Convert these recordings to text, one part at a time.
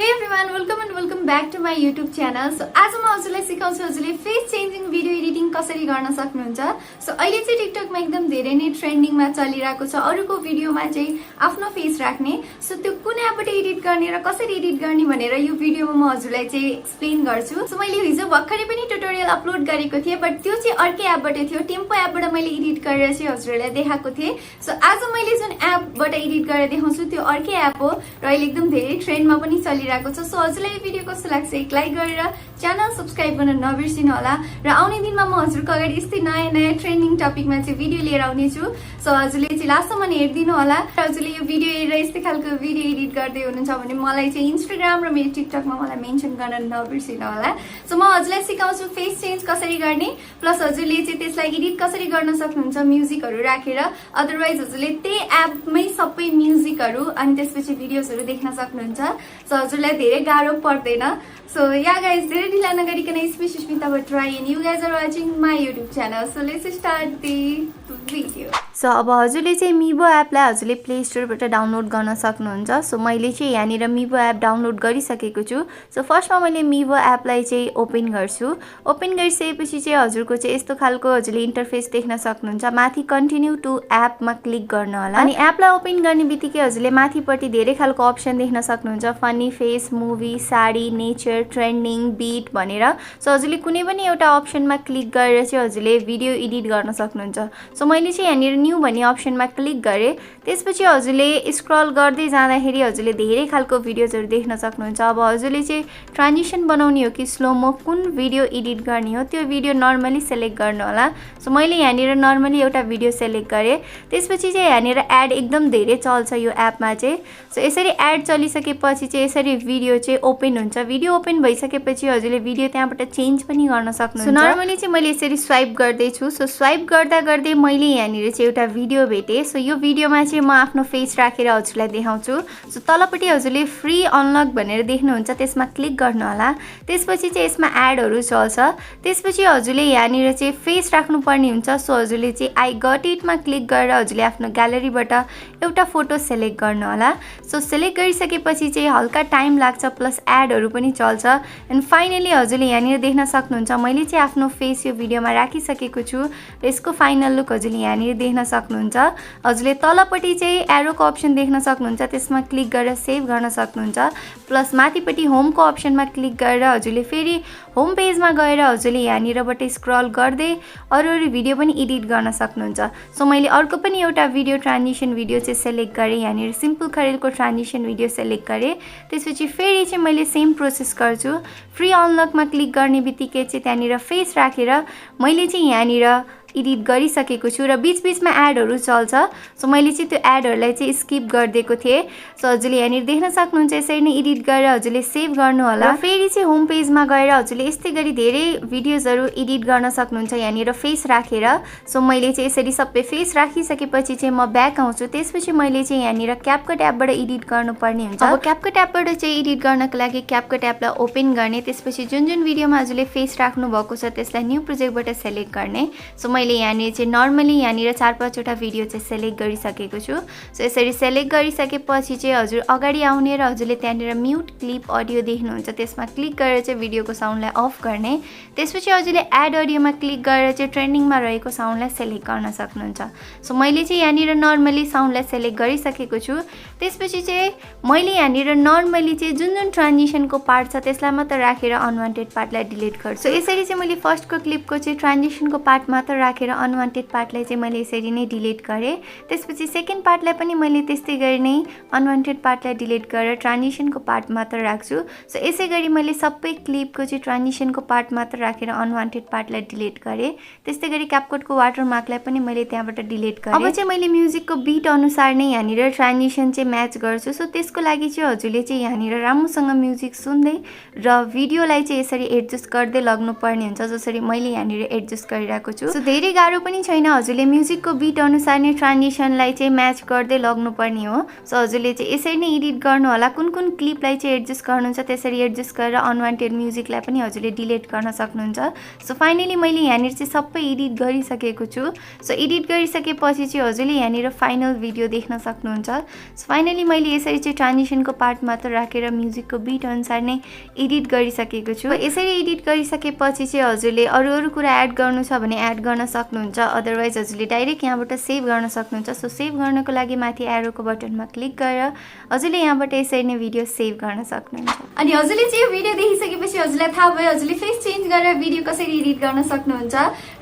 Hey everyone, welcome back to my YouTube channel. So आज म हजुरलाई सिकाउँछु हजुरले फेस चेन्जिङ भिडियो एडिटिङ कसरी गर्न सक्नुहुन्छ. सो अहिले चाहिँ टिकटकमा एकदम धेरै नै ट्रेन्डिङमा चलिरहेको छ अरूको भिडियोमा चाहिँ आफ्नो फेस राख्ने. सो त्यो कुन एपबाट एडिट गर्ने र कसरी एडिट गर्ने भनेर यो भिडियोमा म हजुरलाई चाहिँ एक्सप्लेन गर्छु. सो मैले हिजो भर्खरै पनि ट्युटोरियल अपलोड गरेको थिएँ बट त्यो चाहिँ अर्कै एपबाट थियो. टेम्पो एपबाट मैले एडिट गरेर चाहिँ हजुरलाई देखाएको थिएँ. सो आज मैले जुन एपबाट एडिट गरेर देखाउँछु त्यो अर्कै एप हो र अहिले एकदम धेरै ट्रेन्डमा पनि चलिरहेको छ. सो हजुरलाई यो भिडियो कस्तो लाग्छ एक लाइक गरेर च्यानल सब्स्क्राइब गर्न नबिर्सिनु होला र आउने दिनमा म हजुरको अगाडि यस्तै नयाँ ट्रेन्डिङ टपिकमा चाहिँ भिडियो लिएर आउने छु. सो हजुरले चाहिँ लास्टसम्म हेरिदिनु होला र हजुरले यो भिडियो हेरेर यस्तै खालको भिडियो एडिट गर्दै हुनुहुन्छ भने मलाई चाहिँ इन्स्टाग्राम र मेरो टिकटकमा मलाई मेन्सन गर्न नबिर्सिनु होला. सो म हजुरलाई सिकाउँछु फेस चेन्ज कसरी गर्ने प्लस हजुरले चाहिँ त्यसलाई एडिट कसरी गर्न सक्नुहुन्छ म्युजिकहरू राखेर. अदरवाइज हजुरले त्यही एपमै सबै म्युजिकहरू अनि त्यसपछि भिडियोजहरू देख्न सक्नुहुन्छ. सो हजुरलाई धेरै गाह्रो पर्दैन. So yeah guys, धेरै ढिला नगरिकन Smita Bhattarai and you guys are watching my YouTube channel. So let's start the video. So अब हजुरले चाहिँ मिभो एपलाई हजुरले प्ले स्टोरबाट डाउनलोड गर्न सक्नुहुन्छ. सो मैले चाहिँ यहाँनिर मिभो एप डाउनलोड गरिसकेको छु. सो फर्स्टमा मैले मिभो एपलाई चाहिँ ओपन गर्छु. ओपन गरिसकेपछि चाहिँ हजुरको चाहिँ यस्तो खालको हजुरले इन्टरफेस देख्न सक्नुहुन्छ. माथि कन्टिन्यू टु एपमा क्लिक गर्न होला. अनि एपलाई ओपन गर्ने बित्तिकै हजुरले माथिपट्टि धेरै खालको अप्सन देख्न सक्नुहुन्छ. Funny face, movie, sari, nature, trending, beat भनेर. सो हजुरले कुनै पनि एउटा अप्सनमा क्लिक गरेर चाहिँ हजुरले भिडियो एडिट गर्न सक्नुहुन्छ. सो मैले चाहिँ यहाँनिर न्यू भन्ने अप्सनमा क्लिक गरेँ. त्यसपछि हजुरले स्क्रल गर्दै जाँदाखेरि हजुरले धेरै खालको भिडियोजहरू देख्न सक्नुहुन्छ. अब हजुरले चाहिँ ट्रान्जिसन बनाउने हो कि स्लोमो कुन भिडियो एडिट गर्ने हो त्यो भिडियो नर्मली सेलेक्ट गर्नु होला. सो मैले यहाँनिर नर्मली एउटा भिडियो सेलेक्ट गरेँ. त्यसपछि चाहिँ यहाँनिर एड एकदम धेरै चल्छ यो एपमा चाहिँ. सो यसरी एड चलिसकेपछि चाहिँ यसरी भिडियो चाहिँ ओपन हुन्छ. भिडियो ओपन भइसकेपछि हजुरले भिडियो त्यहाँबाट चेन्ज पनि गर्न सक्नुहुन्छ. सो नर्मली चाहिँ मैले यसरी स्वाइप गर्दैछु. सो स्वाइप गर्दा गर्दै मैले यहाँनिर चाहिँ एउटा भिडियो भेटेँ. सो यो भिडियोमा चाहिँ म आफ्नो फेस राखेर हजुरलाई देखाउँछु. सो तलपट्टि हजुरले फ्री अनलक भनेर देख्नुहुन्छ त्यसमा क्लिक गर्नु होला. त्यसपछि चाहिँ यसमा एडहरू चल्छ. त्यसपछि हजुरले यहाँनिर चाहिँ फेस राख्नुपर्ने हुन्छ. सो हजुरले चाहिँ आई गट इटमा क्लिक गरेर हजुरले आफ्नो ग्यालरीबाट एउटा फोटो सेलेक्ट गर्नु होला. सो सेलेक्ट गरिसकेपछि चाहिँ हल्का टाइम लाग्छ प्लस एडहरू पनि चल्छ. एन्ड फाइनली हजुरले यहाँनिर देख्न सक्नुहुन्छ मैले चाहिँ आफ्नो फेस यो भिडियोमा राखिसकेको छु र यसको फाइनल लुक हजुरले यहाँनिर देख्न सक्नुहुन्छ. हजुरले तलपट्टि चाहिँ एरोको अप्सन देख्न सक्नुहुन्छ त्यसमा क्लिक गरेर सेभ गर्न सक्नुहुन्छ. प्लस माथिपट्टि होमको अप्सनमा क्लिक गरेर हजुरले फेरि होम पेजमा गएर हजुरले यहाँनिरबाट स्क्रल गर्दै अरू भिडियो पनि एडिट गर्न सक्नुहुन्छ. सो मैले अर्को पनि एउटा भिडियो ट्रान्जिसन भिडियो चाहिँ सेलेक्ट गरेँ. यहाँनिर सिम्पल खरेलको ट्रान्जिसन भिडियो सेलेक्ट गरेँ. त्यसपछि फेरि चाहिँ मैले सेम प्रोसेस गर्छु. फ्री अनलकमा क्लिक गर्ने बित्तिकै चाहिँ त्यहाँनिर फेस राखेर मैले चाहिँ यहाँनिर एडिट गरिसकेको छु र बीचबीचमा एडहरू चल्छ. सो मैले चाहिँ त्यो एडहरूलाई चाहिँ स्किप गरिदिएको थिएँ. सो हजुरले यहाँनिर देख्न सक्नुहुन्छ यसरी नै एडिट गरेर हजुरले सेभ गर्नु होला. फेरि चाहिँ होम पेजमा गएर हजुरले यस्तै गरी धेरै भिडियोजहरू एडिट गर्न सक्नुहुन्छ यहाँनिर फेस राखेर. सो मैले चाहिँ यसरी सबै फेस राखिसकेपछि चाहिँ म ब्याक आउँछु. त्यसपछि मैले चाहिँ यहाँनिर क्यापकट एपबाट एडिट गर्नुपर्ने हुन्छ. अब क्यापकट एपबाट चाहिँ एडिट गर्नको लागि क्यापकट एपलाई ओपन गर्ने. त्यसपछि जुन जुन भिडियोमा हजुरले फेस राख्नु भएको छ त्यसलाई न्यू प्रोजेक्टबाट सेलेक्ट गर्ने. सो मैले यहाँनिर चाहिँ नर्मली यहाँनिर 4-5 वटा भिडियो चाहिँ सेलेक्ट गरिसकेको छु. सो यसरी सेलेक्ट गरिसकेपछि चाहिँ हजुर अगाडि आउने र हजुरले त्यहाँनिर म्युट क्लिप अडियो देख्नुहुन्छ त्यसमा क्लिक गरेर चाहिँ भिडियोको साउन्डलाई अफ गर्ने. त्यसपछि हजुरले एड अडियोमा क्लिक गरेर चाहिँ ट्रेन्डिङमा रहेको साउन्डलाई सेलेक्ट गर्न सक्नुहुन्छ. सो मैले चाहिँ यहाँनिर नर्मली साउन्डलाई सेलेक्ट गरिसकेको छु. त्यसपछि चाहिँ मैले यहाँनिर नर्मली चाहिँ जुन जुन ट्रान्जिसनको पार्ट छ त्यसलाई मात्र राखेर अनवान्टेड पार्टलाई डिलिट गर्छु. सो यसरी चाहिँ मैले फर्स्टको क्लिपको चाहिँ ट्रान्जिसनको पार्ट मात्र राखेर अनवान्टेड पार्टलाई चाहिँ मैले यसरी नै डिलिट गरेँ. त्यसपछि सेकेन्ड पार्टलाई पनि मैले त्यस्तै गरी नै अनवान्टेड पार्टलाई डिलिट गरेर ट्रान्जिसनको पार्ट मात्र राख्छु. सो यसै गरी मैले सबै क्लिपको चाहिँ ट्रान्जिसनको पार्ट मात्र राखेर अनवान्टेड पार्टलाई डिलिट गरेँ. त्यस्तै गरी क्यापकटको वाटरमार्कलाई पनि मैले त्यहाँबाट डिलिट गरेँ. अब चाहिँ मैले म्युजिकको बिट अनुसार नै यहाँनिर ट्रान्जिसन चाहिँ म्याच गर्छु. सो त्यसको लागि चाहिँ हजुरले चाहिँ यहाँनिर राम्रोसँग म्युजिक सुन्दै र भिडियोलाई चाहिँ यसरी एडजस्ट गर्दै लग्नुपर्ने हुन्छ जसरी मैले यहाँनिर एडजस्ट गरिरहेको छु. सो धेरै गाह्रो पनि छैन हजुरले म्युजिकको बिट अनुसार नै ट्रान्जिसनलाई चाहिँ म्याच गर्दै लग्नुपर्ने हो सो हजुरले चाहिँ यसरी नै एडिट गर्नु होला कुन कुन क्लिपलाई चाहिँ एडजस्ट गर्नुहुन्छ त्यसरी एडजस्ट गरेर अनवान्टेड म्युजिकलाई पनि हजुरले डिलिट गर्न सक्नुहुन्छ सो फाइनली मैले यहाँनिर चाहिँ सबै एडिट गरिसकेको छु सो एडिट गरिसकेपछि चाहिँ हजुरले यहाँनिर फाइनल भिडियो देख्न सक्नुहुन्छ सो फाइनली मैले यसरी चाहिँ ट्रान्जिसनको पार्ट मात्र राखेर म्युजिकको बिट अनुसार नै एडिट गरिसकेको छु यसरी एडिट गरिसकेपछि चाहिँ हजुरले अरू कुरा एड गर्नु छ भने एड गर्न सक्नुहुन्छ अदरवाइज हजुरले डाइरेक्ट यहाँबाट सेभ गर्न सक्नुहुन्छ सो सेभ गर्नको लागि माथि एरोको बटनमा क्लिक गरेर हजुरले यहाँबाट यसरी नै भिडियो सेभ गर्न सक्नुहुन्छ अनि हजुरले चाहिँ यो भिडियो देखिसकेपछि हजुरलाई थाहा भयो हजुरले फेस चेन्ज गरेर भिडियो कसरी एडिट गर्न सक्नुहुन्छ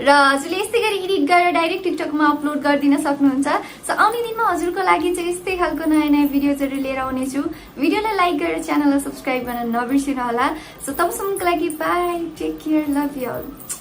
र हजुरले यस्तै गरी एडिट गरेर डाइरेक्ट टिकटकमा अपलोड गरिदिन सक्नुहुन्छ सो आउने दिनमा हजुरको लागि चाहिँ यस्तै खालको नयाँ नयाँ भिडियोजहरू लिएर आउनेछु भिडियोलाई लाइक गरेर च्यानललाई सब्स्क्राइब गर्न नबिर्सिनु होला सो तबसम्मको लागि bye take care love you all